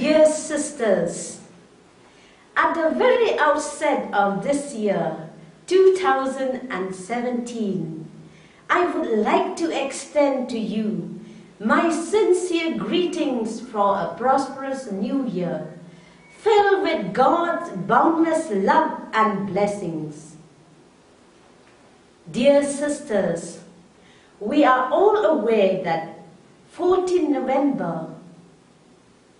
Dear sisters, at the very outset of this year, 2017, I would like to extend to you my sincere greetings for a prosperous new year, filled with God's boundless love and blessings. Dear sisters, we are all aware that 14 November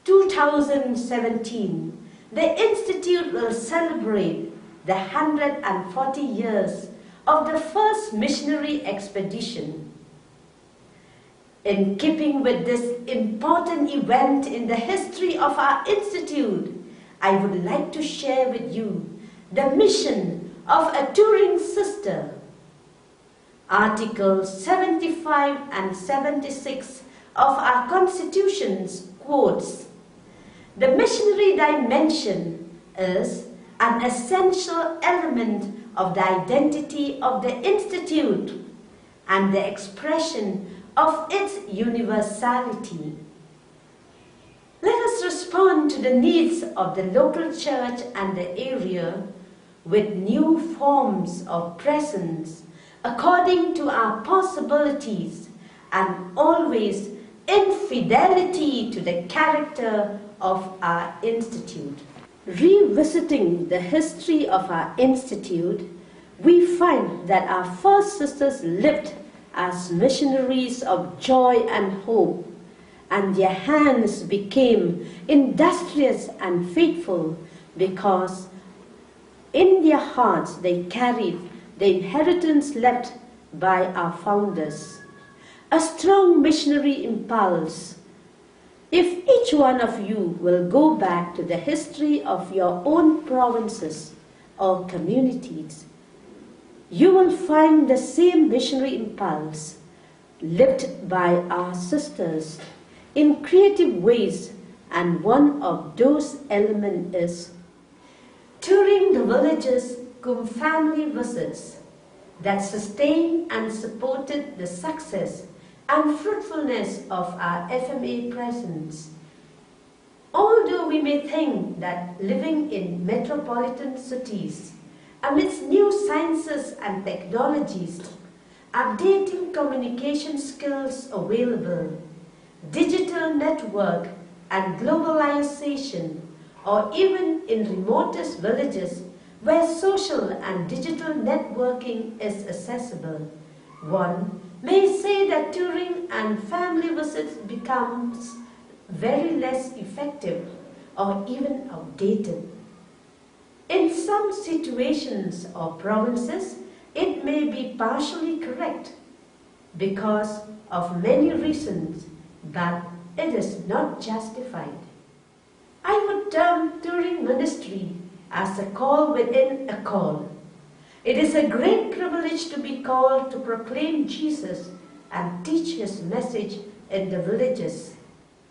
2017, the Institute will celebrate the 140 years of the first missionary expedition. In keeping with this important event in the history of our Institute, I would like to share with you the mission of a touring sister. Articles 75 and 76 of our Constitutions quotes, "The missionary dimension is an essential element of the identity of the Institute and the expression of its universality." Let us respond to the needs of the local church and the area with new forms of presence according to our possibilities and always in fidelity to the character of our Institute. Revisiting the history of our Institute, we find that our first sisters lived as missionaries of joy and hope, and their hands became industrious and faithful because in their hearts they carried the inheritance left by our founders, a strong missionary impulse. If each one of you will go back to the history of your own provinces or communities, you will find the same missionary impulse lived by our sisters in creative ways, and one of those elements is touring the villages cum family visits that sustained and supported the success and fruitfulness of our FMA presence. Although we may think that living in metropolitan cities, amidst new sciences and technologies, updating communication skills available, digital network and globalization, or even in remotest villages where social and digital networking is accessible, one may say that touring and family visits becomes very less effective or even outdated. In some situations or provinces, it may be partially correct because of many reasons, but it is not justified. I would term touring ministry as a call within a call. It is a great privilege to be called to proclaim Jesus and teach His message in the villages.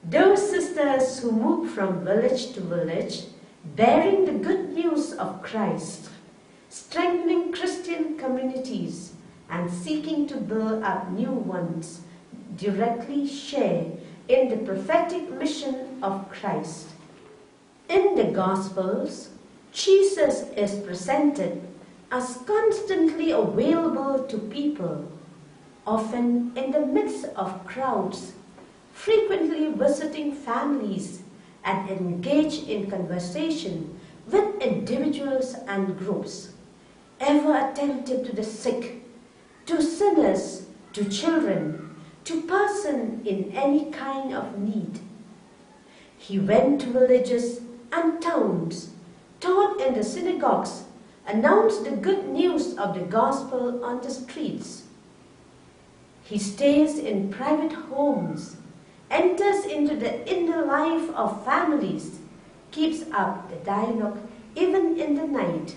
Those sisters who move from village to village, bearing the good news of Christ, strengthening Christian communities, and seeking to build up new ones, directly share in the prophetic mission of Christ. In the Gospels, Jesus is presented as constantly available to people, often in the midst of crowds, frequently visiting families and engaged in conversation with individuals and groups, ever attentive to the sick, to sinners, to children, to persons in any kind of need. He went to villages and towns, taught in the synagogues, announced the good news of the gospel on the streets. He stays in private homes, enters into the inner life of families, keeps up the dialogue even in the night.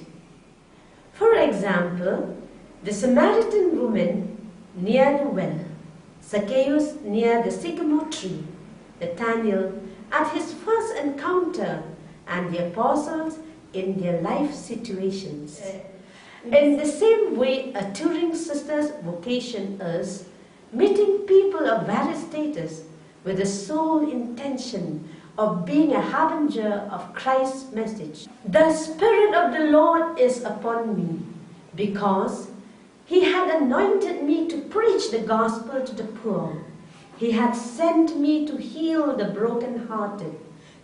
For example, the Samaritan woman near the well, Zacchaeus near the sycamore tree, Nathanael at his first encounter, and the apostles in their life situations. In the same way, a touring sister's vocation is meeting people of various status with the sole intention of being a harbinger of Christ's message. The Spirit of the Lord is upon me, because He had anointed me to preach the gospel to the poor. He had sent me to heal the brokenhearted,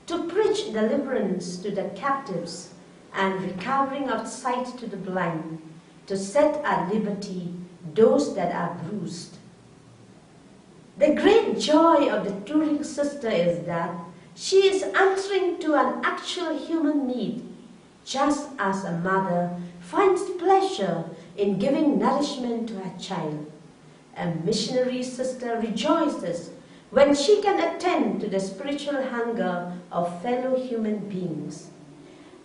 to preach deliverance to the captives, and recovering of sight to the blind, to set at liberty those that are bruised. The great joy of the touring sister is that she is answering to an actual human need, just as a mother finds pleasure in giving nourishment to her child. A missionary sister rejoices when she can attend to the spiritual hunger of fellow human beings.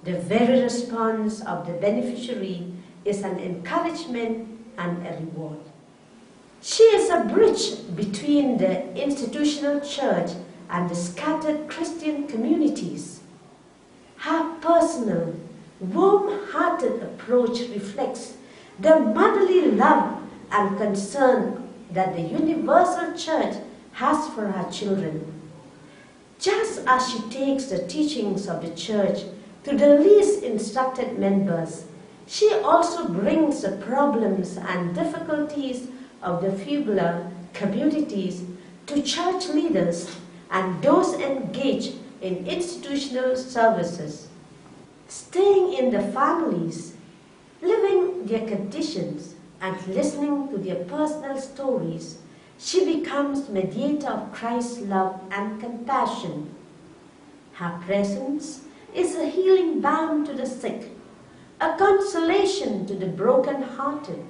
The very response of the beneficiary is an encouragement and a reward. She is a bridge between the institutional church and the scattered Christian communities. Her personal, warm-hearted approach reflects the motherly love and concern that the universal church has for her children. Just as she takes the teachings of the church to the least instructed members, she also brings the problems and difficulties of the feebler communities to church leaders and those engaged in institutional services. Staying in the families, living their conditions, and listening to their personal stories, she becomes mediator of Christ's love and compassion. Her presence is a healing balm to the sick, a consolation to the broken-hearted,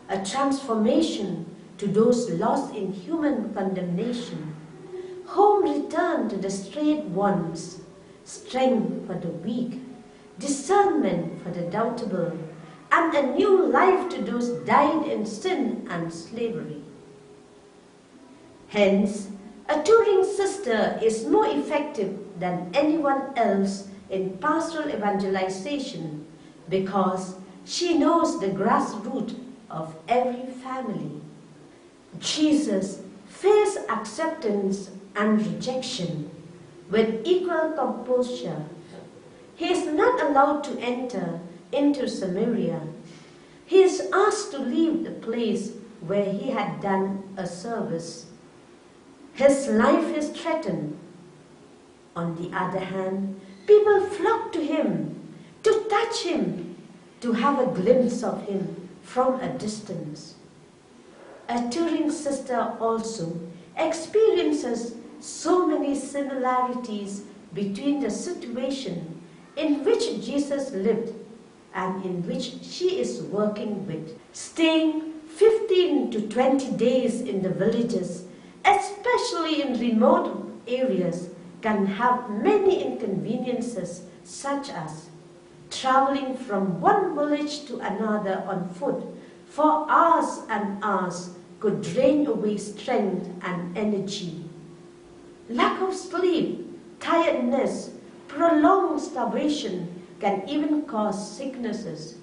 a transformation to those lost in human condemnation, home return to the strayed ones, strength for the weak, discernment for the doubtable, and a new life to those died in sin and slavery. Hence, a touring sister is more effective than anyone else in pastoral evangelization because she knows the grassroots of every family. Jesus faced acceptance and rejection with equal composure. He is not allowed to enter into Samaria. He is asked to leave the place where he had done a service. His life is threatened. On the other hand, people flock to him, to touch him, to have a glimpse of him from a distance. A touring sister also experiences so many similarities between the situation in which Jesus lived and in which she is working with. Staying 15 to 20 days in the villages, especially in remote areas, can have many inconveniences, such as traveling from one village to another on foot for hours and hours could drain away strength and energy. Lack of sleep, tiredness, prolonged starvation can even cause sicknesses.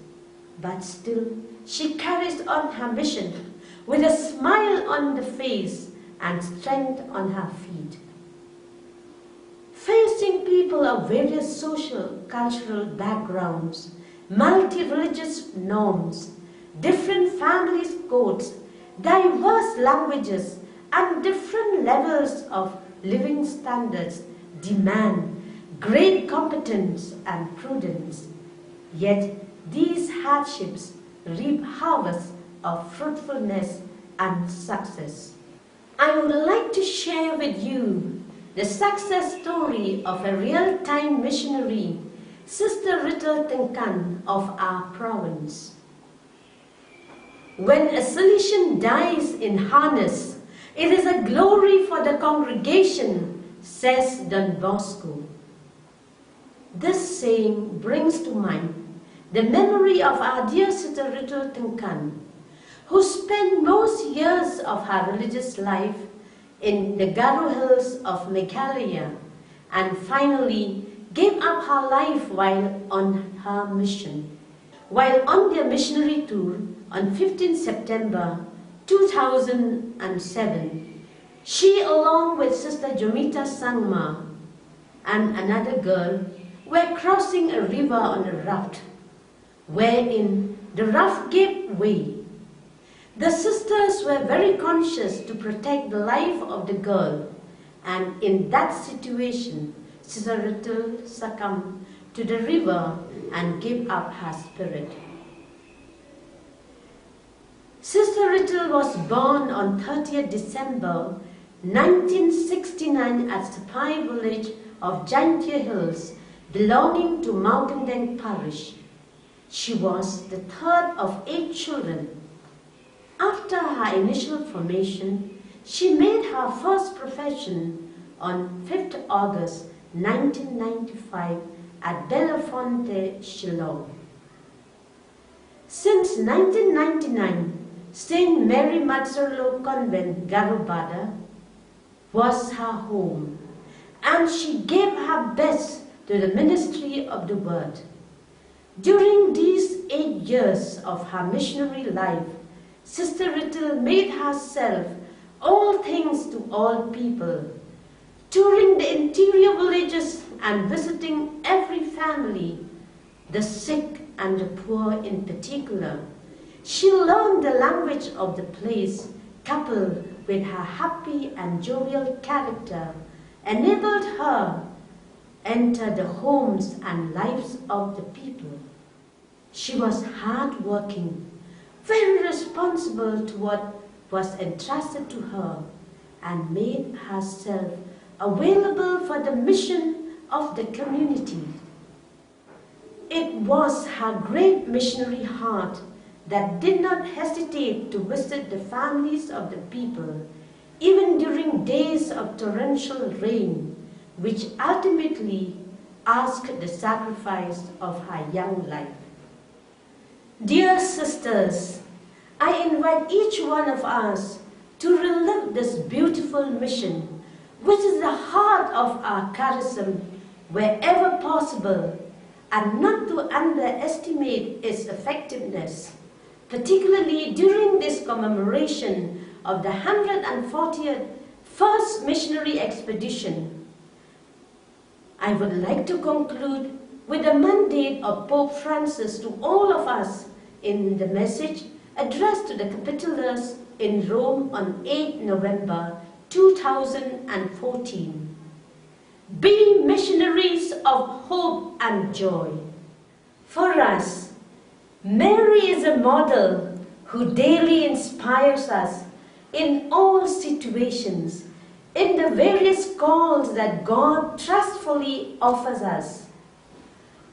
But still, she carries on her mission with a smile on the face and strength on her feet. Facing people of various social, cultural backgrounds, multi-religious norms, different families' codes, diverse languages, and different levels of living standards demand great competence and prudence. Yet these hardships reap harvests of fruitfulness and success. I would like to share with you the success story of a real-time missionary, Sister Rita Tengkan of our province. When a Salesian dies in harness, it is a glory for the congregation, says Don Bosco. This saying brings to mind the memory of our dear Sister Rita Tengkan, who spent most years of her religious life in the Garo Hills of Meghalaya and finally gave up her life while on her mission. While on their missionary tour on 15 September 2007, she along with Sister Jomita Sangma and another girl were crossing a river on a raft, wherein the raft gave way. The sisters were very conscious to protect the life of the girl, and in that situation, Sister Little succumbed to the river and gave up her spirit. Sister Little was born on 30th December 1969 at Sapai village of Giantia Hills, belonging to Malkandeng parish. She was the third of 8 children. After her initial formation, she made her first profession on 5th August 1995 at Belafonte, Shillong. Since 1999, St. Mary Matsarlo Convent, Garubada, was her home, and she gave her best to the ministry of the word. During these 8 years of her missionary life, Sister Little made herself all things to all people, touring the interior villages and visiting every family, the sick and the poor in particular. She learned the language of the place, coupled with her happy and jovial character, enabled her enter the homes and lives of the people. She was hard-working, very responsible to what was entrusted to her, and made herself available for the mission of the community. It was her great missionary heart that did not hesitate to visit the families of the people, even during days of torrential rain, which ultimately asked the sacrifice of her young life. Dear sisters, I invite each one of us to relive this beautiful mission, which is the heart of our charism, wherever possible, and not to underestimate its effectiveness, particularly during this commemoration of the 140th First Missionary Expedition. I would like to conclude with a mandate of Pope Francis to all of us in the message addressed to the Capitulars in Rome on 8 November 2014. Be missionaries of hope and joy. For us, Mary is a model who daily inspires us in all situations, in the various calls that God trustfully offers us.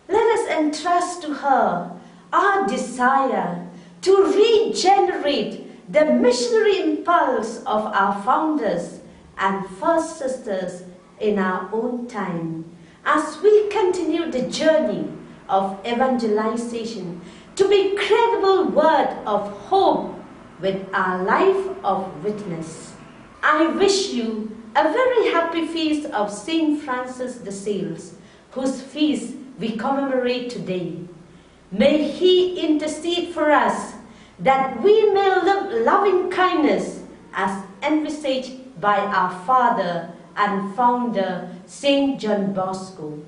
Let us entrust to her our desire to regenerate the missionary impulse of our founders and first sisters in our own time, as we continue the journey of evangelization to be credible word of hope with our life of witness. I wish you a very happy feast of Saint Francis de Sales, whose feast we commemorate today. May he intercede for us that we may live loving kindness as envisaged by our Father and Founder, Saint John Bosco.